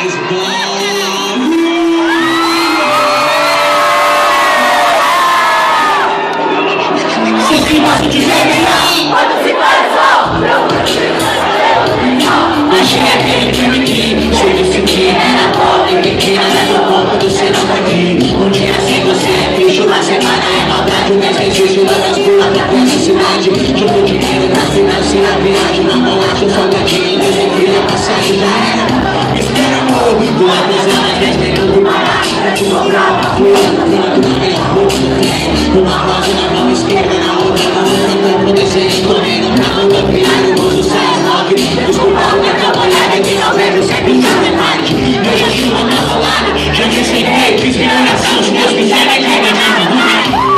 mais bom. Seus climas de vermelhão, quando se faz sol, imagina aquele filme que se decidir na porta pequena do corpo do ser não vai vir. Um dia sem você é bicho, na semana é maldade. O mês desejo das pulas da nossa cidade. Junto dinheiro pra financiar a viagem. Não acho salgadinho, desenvia a passagem, já era. Espera amor, do lado das alas, desligando uma caixa pra te cobrar. Pulando muito na minha boca, uma rosa na mão esquerda, na outra na mão, no desenho, correndo pra rua, virar o mundo sai às 9. Desculpa o minha trabalhada, que não vejo sempre de tarde. Eu já chuva na rolada, já recebi, fiz minha oração, se Deus quiser vai terminar.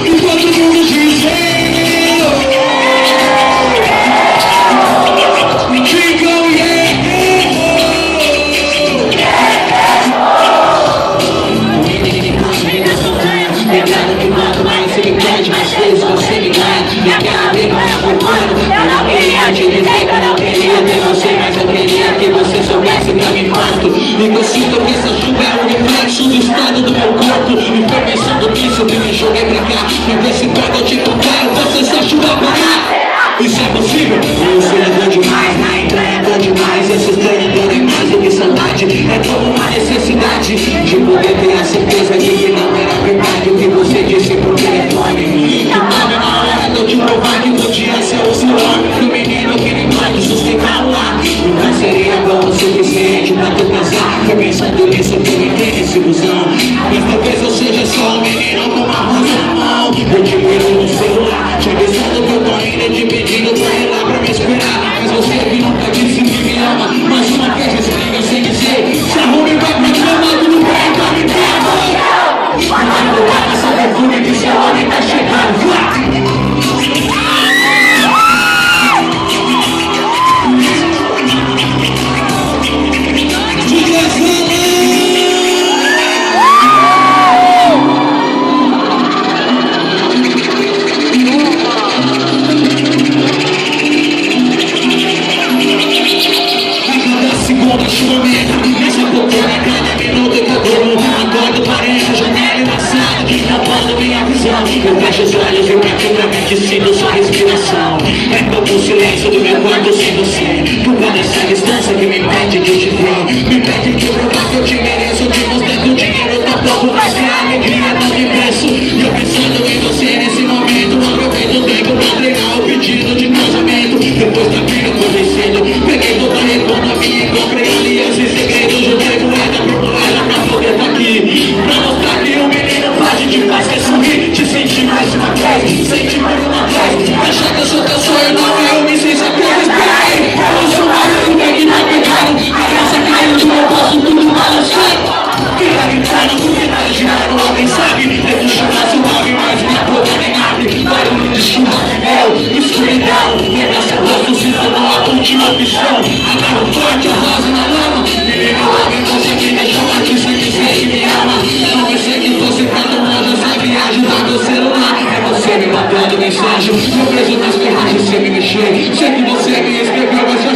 Enquanto o mundo diz mais vezes você me ganha. E aquela briga não foi quando eu não queria te dizer que eu não queria ter você, mas eu queria que você soubesse que eu me importo. E que eu sinto que essa chuva é um reflexo do estado do meu corpo. E foi pensando nisso que me joguei pra cá. Pra ver se quando eu te comparo você se chuva parar. Isso é possível? Eu sou bom demais, na entrada é bom demais. Essa história é bom demais do que saudade. É como uma necessidade de poder ter a certeza de que não era verdade o que você disse por telefone. Que tava na hora de eu te provar que podia ser o seu homem. Do menino que nem pode sustentar o ar. Nunca seria bom o suficiente pra tu pensar. Foi pensando nisso que me teve essa ilusão. Mas talvez eu seja só um menino com uma rosa na mão. Eu te vejo no celular, te avisando que eu tô indo te pedindo pra ir lá pra me esperar. Mas você que nunca disse que me ama, mais uma vez explica sem dizer. Se arrume e vai pra cama, tudo bem, tá me dando. Vai lugar nessa perfume que seu homem tá chegando. Eu fecho os olhos e praticamente sinto sua respiração. É como o silêncio do meu quarto sem você. Por causa dessa distância que me impede de te ver. Me impede de provar que eu te mereço. De mostrando o dinheiro tá pouco, mas que a alegria não tem preço. E eu pensando em você nesse momento, aproveito o tempo pra treinar o pedido de casamento. Depois da vida acontecendo, peguei toda a economia e comprei aliança e segredos. Juntei moeda por moeda pra poder tá aqui. Pra mostrar que o menino pode de paz quer sorrir. Te sentir mais uma vez, sente mais uma vez. Achar que eu sou teu sonho, não é uma insensação. Espera aí, eu sou mais que bem que não pegaram. A graça caiu de meu bolso, tudo balançando. Queria gritar, não podia imaginar, o homem sabe. É do chuva suave, mas minha boca nem abre. Barulho de chuva, mel, escuridão. Pedaço rosto se tornou a última opção. Agarro forte, a rosa na lama. Menino homem, você que deixou aqui sem dizer que me ama. Não pensei que fosse pra tão longe essa viagem. Tá no celular, é você me mandando mensagem. Eu preso nas pernas de você me mexer. Sei que você me escreveu, mas eu